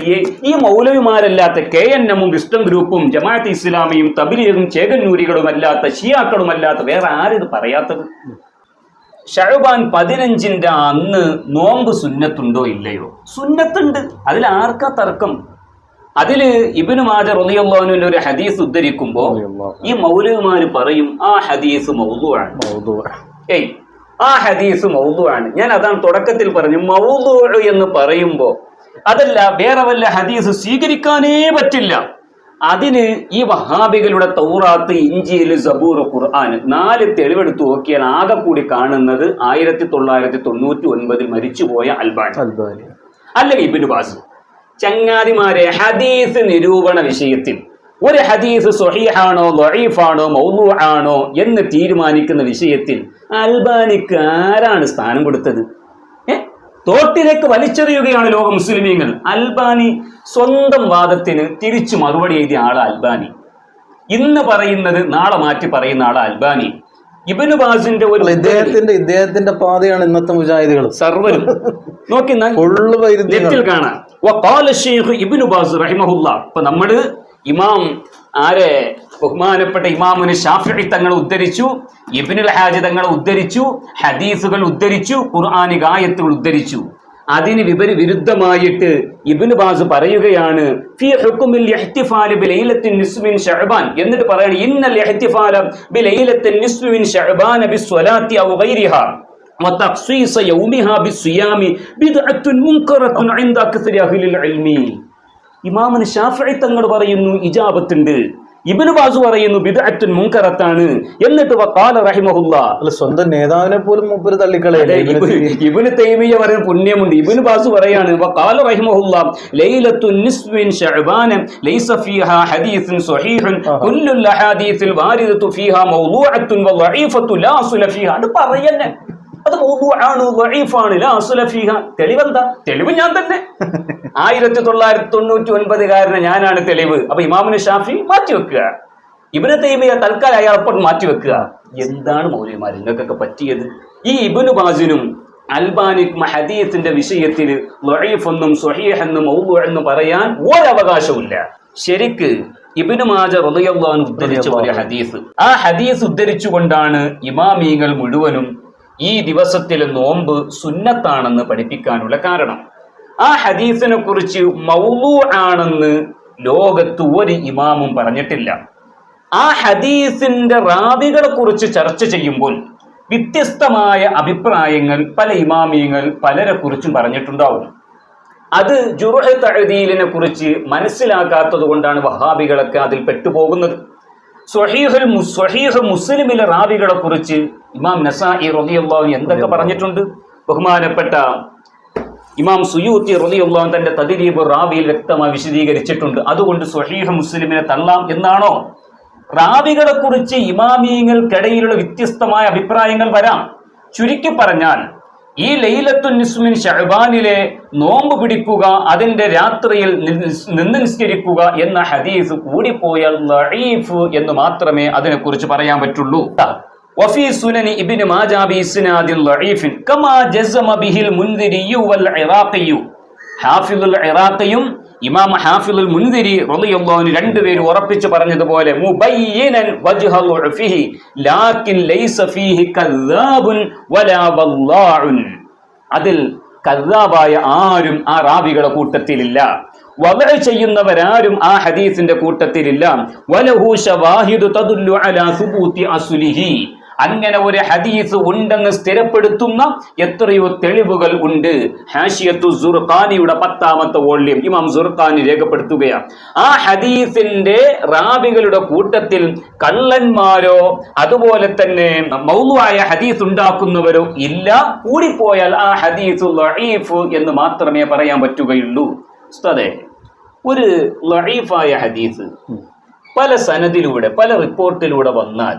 S3: ഈ മൗലവിമാരല്ലാത്ത KNM-ഉം വിസ്ഡം ഗ്രൂപ്പും ജമാഅത്ത് ഇസ്ലാമിയും തബ്ലീഗും ചേകന്നൂരികളും അല്ലാത്ത ഷിയാക്കളും അല്ലാത്ത വേറെ ആരിത് പറയാത്തത്? ഷഅബാൻ 15-ന്റെ അന്ന് നോമ്പ് സുന്നത്തുണ്ടോ ഇല്ലയോ? സുന്നത്തുണ്ട്, അതിൽ ആർക്കാ തർക്കം? അതില് ഇബ്നു മാജ റളിയല്ലാഹു അൻഹു ഒരു ഹദീസ് ഉദ്ധരിക്കുമ്പോ ഈ മൗലവിമാര് പറയും ആ ഹദീസ് മൗദൂഅാണ്. ആ ഹദീസ് മൗദൂഅാണ്. ഞാൻ അതാണ് തുടക്കത്തിൽ പറഞ്ഞു, മൗദൂഅ് എന്ന് പറയുമ്പോ അതല്ല വേറെ വല്ല ഹദീസ് സ്വീകരിക്കാനേ പറ്റില്ല. അതിന് ഈ വഹാബികളുടെ തൗറാത്ത്, ഇഞ്ചീൽ, സബൂർ, ഖുർആൻ 4 തെളിവെടുത്ത് നോക്കിയാൽ ആകെ കൂടി കാണുന്നത് 1999 മരിച്ചുപോയ അൽബാനി അല്ലെങ്കിൽ ഇബ്നു ബാസ്. ചങ്ങാതിമാരെ, ഹദീസ് നിരൂപണ വിഷയത്തിൽ ഒരു ഹദീസ് സ്വഹീഹാണോ ദഈഫാണോ മൗദൂആണോ എന്ന് തീരുമാനിക്കുന്ന വിഷയത്തിൽ അൽബാനിക്ക് ആരാണ് സ്ഥാനം കൊടുത്തത്? തോട്ടിലേക്ക് വലിച്ചെറിയുകയാണ് ലോക മുസ്ലിമീങ്ങൾ. അൽബാനി സ്വന്തം വാദത്തിന് തിരിച്ചു മറുപടി എഴുതിയ ആള് അൽബാനി. ഇന്ന് പറയുന്നത് നാളെ മാറ്റി പറയുന്ന ആള് അൽബാനി. ഇബ്നു ബാസിന്റെ ഒരു
S2: ഇദ്ദേഹത്തിന്റെ പാതയാണ് ഇന്നത്തെ മുജാഹിദുകൾ
S3: സർവരും നോക്കി നെറ്റിൽ കാണാം. ഇബ്നു ബാസ് റഹിമഹുല്ലാഹ്. ഇപ്പൊ നമ്മള് ഇമാം ആരെ ബഹുമാനപ്പെട്ട ഇമാമുന ശാഫിഈ തങ്ങളെ ഉദ്ധരിച്ചു, ഇബ്നുൽ ഹാജ് തങ്ങളെ ഉദ്ധരിച്ചു, ഹദീസുകൾ ഉദ്ധരിച്ചു, ഖുർആനിക ആയത്തുകൾ ഉദ്ധരിച്ചു. അതിന് വിരുദ്ധമായിട്ട് ഇബ്നു ബാസ് പറയുകയാണ് ഫീ ഹുക്മിൽ ഇഹ്തിഫാൽ ബിലൈലത്തിൻ നിസ്ഫി മിൻ ശഅബാൻ. എന്നിട്ട് പറയാണ് ഇന്നൽ ഇഹ്തിഫാല ബിലൈലത്തിൻ നിസ്ഫി മിൻ ശഅബാൻ ബിസ്വലാത്തി ഔ ഗൈരിഹാ വതഖ്സീസ യൗമിഹാ ബിസ്സിയാമി ബിദ്അത്തുൻ മുൻകറത്തുൻ ഇൻദ അക്സരി അഹ്ലിൽ ഇൽമി. ഇമാമുന ശാഫിഈ തങ്ങൾ പറയുന്നു ഇജാബത്തുണ്ട്, ഇബ്നു ബാസ് പറയുന്നു ബിദ്അത്തുൻ മുൻകറത്താണ്. എന്നിട്ട് വഖാല റഹിമഹുല്ലാഹ്,
S2: സ്വന്തം നേതാവിനെ പോലും മൂപ്പര് തള്ളിക്കളയല്ലേ.
S3: ഇബ്നു തൈമിയ്യ പറയുന്ന പുണ്യമുണ്ട്. ഇബ്നു ബാസ് പറയാണ് വഖാല റഹിമഹുല്ലാഹ് ലൈലത്തുൻ നിസ്ഫി മിൻ ശഅബാൻ ലൈസ ഫീഹാ ഹദീസുൻ സ്വഹീഹുൻ കുല്ലുൽ അഹാദീസിൽ വാരിദതു ഫീഹാ മൗദൂഅത്തുൻ വളഈഫത്തു ലാ അസ്ല ഫീഹാ. അത് പറയന്നെ, അത് മൗദൂഅാണ്, ദഈഫാണ്, ലാ അസ്ല ഫീഹാ. തെളിവെന്താ? തെളിവ് ഞാൻ തന്നെ. 1999 ഞാനാണ് തെളിവ്. അപ്പൊ ഇമാമുന ശാഫിഈ മാറ്റിവെക്കുക, ഇബ്നു തൈമിയ്യ തൽക്കാലം അയാളൊപ്പം മാറ്റിവെക്കുക. എന്താണ് മൗലവിമാർ നിങ്ങൾക്കൊക്കെ പറ്റിയത്? ഈ ഇബ്നു ബാസിനും അൽബാനിക്കും ഹദീസിന്റെ വിഷയത്തിൽ ദഈഫ് എന്നും സ്വഹീഹ് എന്നും മൗദൂഅ് എന്നും പറയാൻ ഒരവകാശമില്ല. ശരിക്ക് ഇബ്നു മാജ റളിയല്ലാഹു അൻഹു ഉദ്ധരിച്ച ഒരു ഹദീസ്, ആ ഹദീസ് ഉദ്ധരിച്ചുകൊണ്ടാണ് ഇമാമിയങ്ങൾ മുഴുവനും ഈ ദിവസത്തിലെ നോമ്പ് സുന്നത്താണെന്ന് പഠിപ്പിക്കാനുള്ള കാരണം. ആ ഹദീസിനെ കുറിച്ച് മൗദൂആണെന്ന് ലോകത്ത് ഒരു ഇമാമും പറഞ്ഞിട്ടില്ല. ആ ഹദീസിന്റെ റാവികളെ കുറിച്ച് ചർച്ച ചെയ്യുമ്പോൾ വ്യത്യസ്തമായ അഭിപ്രായങ്ങൾ പല ഇമാമിയങ്ങൾ പലരെ കുറിച്ചും പറഞ്ഞിട്ടുണ്ടാവും. അത് ജുറുഹ് തഅദീലിനെ കുറിച്ച് മനസ്സിലാക്കാത്തത് കൊണ്ടാണ് വഹാബികളൊക്കെ അതിൽ പെട്ടുപോകുന്നത്. സ്വഹീഹ് മുസ്ലിമിലെ റാവികളെ കുറിച്ച് ഇമാം നസാഇ റളിയല്ലാഹു അൻഹു എന്തൊക്കെ പറഞ്ഞിട്ടുണ്ട്. ബഹുമാനപ്പെട്ട ഇമാം സുയൂത്തി റളിയല്ലാഹു അൻഹു തന്റെ തദ്രീബ് റാവിയിൽ വ്യക്തമായി വിശദീകരിച്ചിട്ടുണ്ട്. അതുകൊണ്ട് സ്വഹീഹ് മുസ്ലിമിനെ തള്ളാം എന്നാണോ? റാവികളെ കുറിച്ച് ഇമാമിയങ്ങൾക്കിടയിലുള്ള വ്യത്യസ്തമായ അഭിപ്രായങ്ങൾ വരാം. ചുരുക്കി പറഞ്ഞാൽ ഈ ലൈലത്തുൻ നിസ്മിൻ ശഅബാനിലെ നോമ്പ് പിടിക്കുക, അതിന്റെ രാത്രിയിൽ നിന്ന് നിസ്കരിക്കുക എന്ന ഹദീസ് കൂടിപ്പോയാൽ ദഈഫ് എന്ന് മാത്രമേ അതിനെക്കുറിച്ച് പറയാൻ പറ്റുള്ളൂ. വഫീ സുനനി ഇബ്നു മാജാ ബിഇസ്നാദിൻ ദഈഫിൻ കമാ ജസമ ബിഹിൽ മുൻദിരി വൽ ഇറാഖി. ഹാഫിദുൽ ഇറാഖിയും ഇമാം ഹാഫിദുൽ മുൻദിരി റളിയല്ലാഹു അൻഹു രണ്ടുപേരും ഉറപ്പിച്ചു പറഞ്ഞതുപോലെ മുബയ്യിനൻ വജ്ഹൽ ഉഫിഹി ലാകിൻ ലൈസ ഫീഹി കദ്ദാബുൻ വലാ വല്ലാഉൻ. അതിൽ കദ്ദാബായ ആരും ആ റാവികളുടെ കൂട്ടത്തിലില്ല, വദഅ ചെയ്യുന്നവരാരും ആ ഹദീസിന്റെ കൂട്ടത്തിലില്ല. വലഹു ശവാഹിദു തദുല്ലു അലാ സുബൂതി അസ്ലിഹി. അങ്ങനെ ഒരു ഹദീസ് ഉണ്ടെന്ന് സ്ഥിരപ്പെടുത്തുന്ന എത്രയോ തെളിവുകൾ ഉണ്ട്. ഹാഷിയത്തു സുർഖാനിയുടെ 10ാമത്തെ വോള്യം ഇമാം സുർഖാനി രേഖപ്പെടുത്തുകയാണ്. ആ ഹദീസിന്റെ റാവികളുടെ കൂട്ടത്തിൽ കള്ളന്മാരോ അതുപോലെ തന്നെ മൗളൂആയ ഹദീസ് ഉണ്ടാക്കുന്നവരോ ഇല്ല. കൂടിപ്പോയാൽ ആ ഹദീസ് ദഈഫ് എന്ന് മാത്രമേ പറയാൻ പറ്റുകയുള്ളൂ. ഉസ്താദേ, ഒരു ദഈഫായ ഹദീസ് പല സനദിലൂടെ പല റിപ്പോർട്ടിലൂടെ വന്നാൽ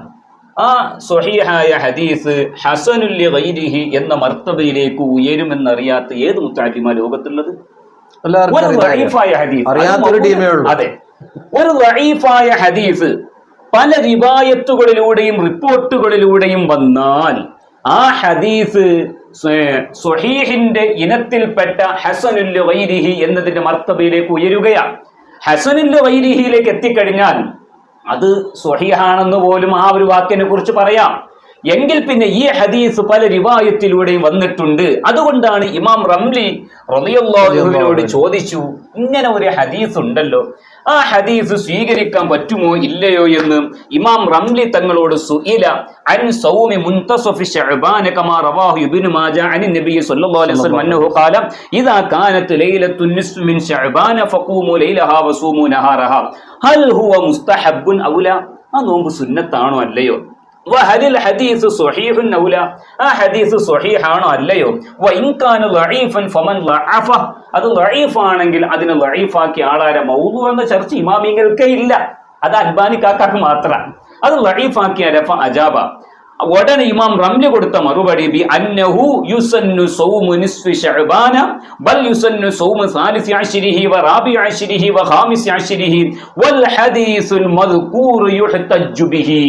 S3: ആ സ്വഹീഹായ ഹദീസ് ഹസനുൽ ലിഗൈരിഹി എന്ന മർത്തബയിലേക്ക് ഉയരുമെന്നറിയാത്ത ഏത് മുത്തഅല്ലിമാ ലോകത്തുള്ളത്? ഒരു ദഈഫായ ഹദീസ്, അതെ, ഒരു ദഈഫായ ഹദീസ് പല റിവായത്തുകളിലൂടെയും റിപ്പോർട്ടുകളിലൂടെയും വന്നാൽ ആ ഹദീസ് സ്വഹീഹിന്റെ ഇനത്തിൽപ്പെട്ട ഹസനുൽ ലിഗൈരിഹി എന്നതിന്റെ മർത്തബയിലേക്ക് ഉയരുകയാണ്. ഹസനുൽ ലിഗൈരിഹിയിലേക്ക് എത്തിക്കഴിഞ്ഞാൽ അത് സ്വഹീഹാണെന്ന് പോലും ആ ഒരു വാക്കിനെ കുറിച്ച് പറയാം. എങ്കിൽ പിന്നെ ഈ ഹദീസ് പല റിവായത്തിലൂടെയും വന്നിട്ടുണ്ട്. അതുകൊണ്ടാണ് ഇമാം റംലി റളിയല്ലാഹു അൻഹുവിനോട് ചോദിച്ചു, ഇങ്ങനെ ഒരു ഹദീസ് ഉണ്ടല്ലോ, ആ ഹദീസ് സ്വീകരിക്കാൻ പറ്റുമോ ഇല്ലയോ എന്ന് ഇമാം റംലി തങ്ങളോട് സുഇല അൻ സൗമി മുൻതസഫി ശഅബാന കമാ റവാഹു ഇബ്നു മാജ അൻ നബി സല്ലല്ലാഹു അലൈഹി വസല്ലം അന്നഹു ഖാല ഇദാ കാനത് ലൈലത്തുൻ നിസ്ഫു മിൻ ശഅബാന ഫഖൂമു ലൈലഹാ വസൂമു നഹാറഹാ ഹൽ ഹുവ മുസ്തഹബ്ബുൻ ഔല. ആ നോമ്പ് സുന്നത്താണോ അല്ലയോ? വഹലിൽ ഹദീസ് സ്വഹീഹുൻ ഔല, ആ ഹദീസ് സ്വഹീഹാണോ അല്ലയോ? വഇൻ കാന ദഈഫൻ ഫമൻ ലഅഫ, അത് ദഈഫാണെങ്കിൽ അതിനെ ദഈഫാക്കി ആളാരെ മൗദൂ എന്ന ചർച്ച ഇമാമിങ്ങൾക്ക് ഇല്ല, അത് അൽബാനി കാക്കാക്ക് മാത്രമാണ്. അത് ദഈഫാക്കിയ രഫ അജാബ. ഉടനെ ഇമാം റംലി കൊടുത്ത മറുപടി ബി അന്നഹു യുസന്നു സൗമു നിസ്ഫി ശഅബാന ബൽ യുസന്നു സൗമു സാലിസി അശ്രിഹി വ റാബി അശ്രിഹി വ ഖാമിസി അശ്രിഹി വൽ ഹദീസുൽ മദ്കൂർ യുഹ്തജ്ജു ബിഹി.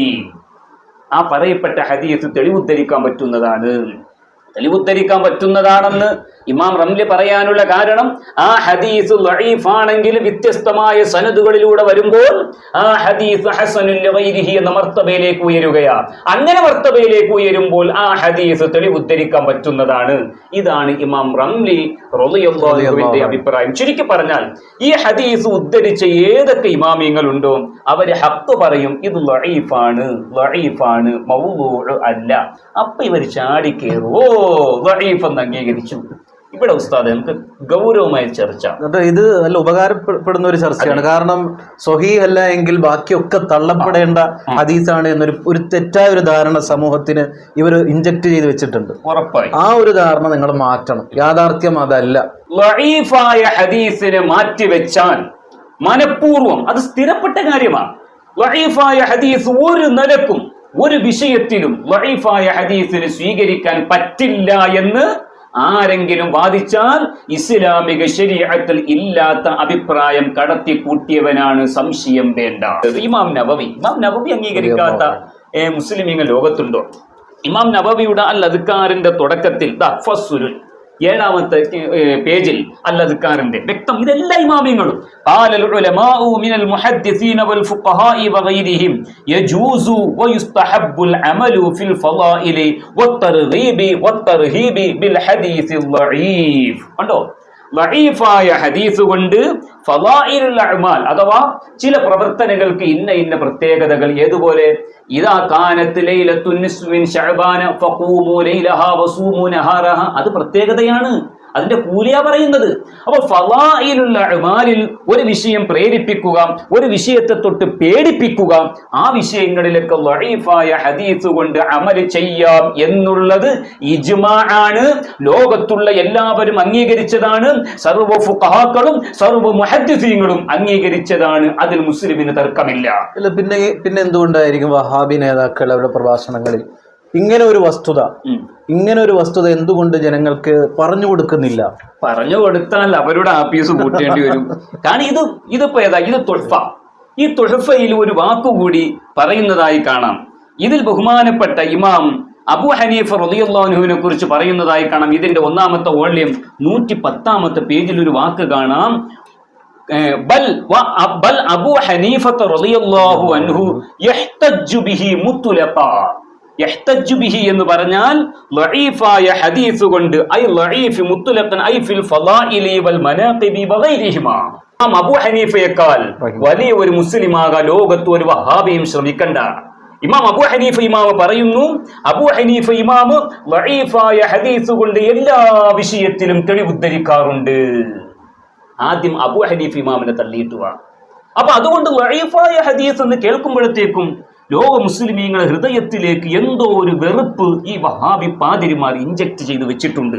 S3: ആ പറയപ്പെട്ട ഹദീസ് തെളിവുദ്ധരിക്കാൻ പറ്റുന്നതാണെന്ന് ഇമാം റംലി പറയാനുള്ള കാരണം, ആ ഹദീസ് ദഈഫാണെങ്കിൽ വ്യത്യസ്തമായ സനദുകളിലൂടെ വരുമ്പോൾ ആ ഹദീസ് ഹസനുൽ ലിഗൈരിഹി എന്ന മർത്തബയിലേക്ക് ഉയരുകയാണ്. അങ്ങനെ മർത്തബയിലേക്ക് ഉയരുമ്പോൾ ആ ഹദീസ് തെളിവുദ്ധരിക്കാൻ പറ്റുന്നതാണ്. ഇതാണ് ഇമാം റംലി റളിയല്ലാഹു അൻഹുവിന്റെ അഭിപ്രായം. ചുരുക്കി പറഞ്ഞാൽ ഈ ഹദീസ് ഉദ്ധരിച്ച ഏതൊക്കെ ഇമാമിയങ്ങളുണ്ടോ അവര് ഹഖ് പറയും, ഇത് ദഈഫാണ്, മൗദൂഉ അല്ല. അപ്പൊ ഇവർ ചാടിക്കേറുവോ ദഈഫ് എന്ന് അംഗീകരിച്ചു. ഇവിടെ ഉസ്താദ് നമുക്ക് ഗൗരവമായ ചർച്ച,
S2: ഇത് നല്ല ഉപകാരപ്പെടുന്ന ഒരു ചർച്ചയാണ്. കാരണം സ്വഹീഹ് അല്ല എങ്കിൽ ബാക്കിയൊക്കെ തള്ളപ്പെടേണ്ട ഹദീസാണ് എന്നൊരു തെറ്റായ ഒരു ധാരണ സമൂഹത്തിന് ഇവർ ഇൻജക്ട് ചെയ്ത് വെച്ചിട്ടുണ്ട്.
S3: ഉറപ്പായി ആ
S2: ഒരു ധാരണ നിങ്ങൾ മാറ്റണം. യാഥാർത്ഥ്യം അതല്ല.
S3: ദഈഫായ ഹദീസിനെ മാറ്റിവെച്ചാൽ മനഃപൂർവ്വം, അത് സ്ഥിരപ്പെട്ട കാര്യമാണ്. ദഈഫായ ഹദീസ് ഒരു നിലക്കും ഒരു വിഷയത്തിലും ദഈഫായ ഹദീസിന് സ്വീകരിക്കാൻ പറ്റില്ല എന്ന് ആരെങ്കിലും വാദിച്ചാൽ ഇസ്ലാമിക ശരീഅത്തിൽ ഇല്ലാത്ത അഭിപ്രായം കടത്തി കൂട്ടിയവനാണ്, സംശയം വേണ്ട. ഇമാം നവവി അംഗീകരിക്കാത്ത മുസ്ലിമീങ്ങൾ ലോകത്തുണ്ടോ? ഇമാം നവവിയുടെ അൽ അദ്കാറിന്റെ തുടക്കത്തിൽ ഫസ്ലുൻ 7ാമത്തെ പേജിൽ അൽ അദ്കാറിന്റെ വ്യക്തം, ഇതെല്ലാ ഇമാമിയങ്ങളും ഖാലൽ ഉലമാഉ മിനൽ മുഹദ്ദിസീന വൽ ഫുഖഹാഇ വഗൈരിഹിം യജൂസു വയുസ്തഹബ്ബുൽ അമലു ഫിൽ ഫളാഇലി വത്തർഹീബി ബിൽ ഹദീസിൽ ദഈഫ്. കണ്ടോ, ദഈഫായ ഹദീസ് കൊണ്ട് ഫളാഇലുൽ അഅ്മാൽ അഥവാ ചില പ്രവർത്തനങ്ങൾക്ക് ഇന്ന പ്രത്യേകതകൾ. ഏതുപോലെ? ഇദാ കാനത് ലൈലത്തുൻ നിസ്ഫി മിൻ ശഅബാന ഫഖൂമു ലൈലഹാ വസൂമു നഹാറഹാ, അത് പ്രത്യേകതയാണ്. അതിന്റെ കൂലിയാ പറയുന്നത്. അപ്പൊ ഫളായിലുള്ള അഅ്മാലിൽ ഒരു വിഷയം പ്രേരിപ്പിക്കുക, ഒരു വിഷയത്തെ തൊട്ട് പേടിപ്പിക്കുക, ആ വിഷയങ്ങളിലൊക്കെ ദഈഫായ ഹദീസ് കൊണ്ട് അമൽ ചെയ്യാം എന്നുള്ളത് ഇജ്മാ ആണ്. ലോകത്തുള്ള എല്ലാവരും അംഗീകരിച്ചതാണ്. സർവ്വ ഫുഖഹാക്കളും സർവ്വ മുഹദ്ദിസീങ്ങളും അംഗീകരിച്ചതാണ്. അതിൽ മുസ്ലിമിന് തർക്കമില്ല.
S2: പിന്നെ എന്തുകൊണ്ടായിരിക്കും വഹാബി നേതാക്കൾ അവരുടെ പ്രഭാഷണങ്ങളിൽ ഇങ്ങനെ ഒരു വസ്തുത എന്തുകൊണ്ട് ജനങ്ങൾക്ക് പറഞ്ഞു കൊടുക്കുന്നില്ല?
S3: പറഞ്ഞു കൊടുത്താൽ അവരുടെ ആപ്പീസ് കൂട്ടേണ്ടി വരും. കാരണം ഇതിപ്പോ ഏതാ, ഇത് തുഹ്ഫ. ഈ തുഹ്ഫയിൽ ഒരു വാക്കുകൂടി പറയുന്നതായി കാണാം. ഇതിൽ ബഹുമാനപ്പെട്ട ഇമാം അബൂ ഹനീഫ റളിയല്ലാഹു അൻഹുവിനെ കുറിച്ച് പറയുന്നതായി കാണാം. ഇതിന്റെ 1-ാമത്തെ വോള്യം 110-ാമത്തെ പേജിൽ ഒരു വാക്ക് കാണാം. ബൽ അബൂ ഹനീഫ റളിയല്ലാഹു അൻഹു യഹ്തജ്ജു ബിഹി മുത്ലഖാ. യഹ്തജ്ജു ബിഹി എന്ന് പറഞ്ഞാൽ ലഈഫായ ഹദീസ് കൊണ്ട്, ഐ ലഈഫ് മുത്ലഖൻ ഐ ഫിൽ ഫളാഇലി വൽ മനാഖിബി വഗൈരിഹിമാ. അബൂ ഹനീഫയേക്കാൾ വലിയ ഒരു മുസ്ലിമാകാൻ ലോകത്ത് ഒരു വഹാബിയും ശ്രമിക്കണ്ട. ഇമാം അബൂ ഹനീഫ ഇമാം പറയുന്നു, അബൂ ഹനീഫ ഇമാം ലഈഫായ ഹദീസ് കൊണ്ട് എല്ലാ വിഷയത്തിലും തെളിവുദ്ധരിക്കാറുണ്ട്. ആദ്യം അബൂ ഹനീഫ ഇമാമിനെ തള്ളിയിട്ടുക. അപ്പൊ അതുകൊണ്ട് ലഈഫായ ഹദീസ് എന്ന് കേൾക്കുമ്പോഴത്തേക്കും ലോക മുസ്ലിമീങ്ങളുടെ ഹൃദയത്തിലേക്ക് എന്തോ ഒരു വെറുപ്പ് ഈ വഹാബി പാതിരിമാർ ഇഞ്ചക്ട് ചെയ്ത് വെച്ചിട്ടുണ്ട്.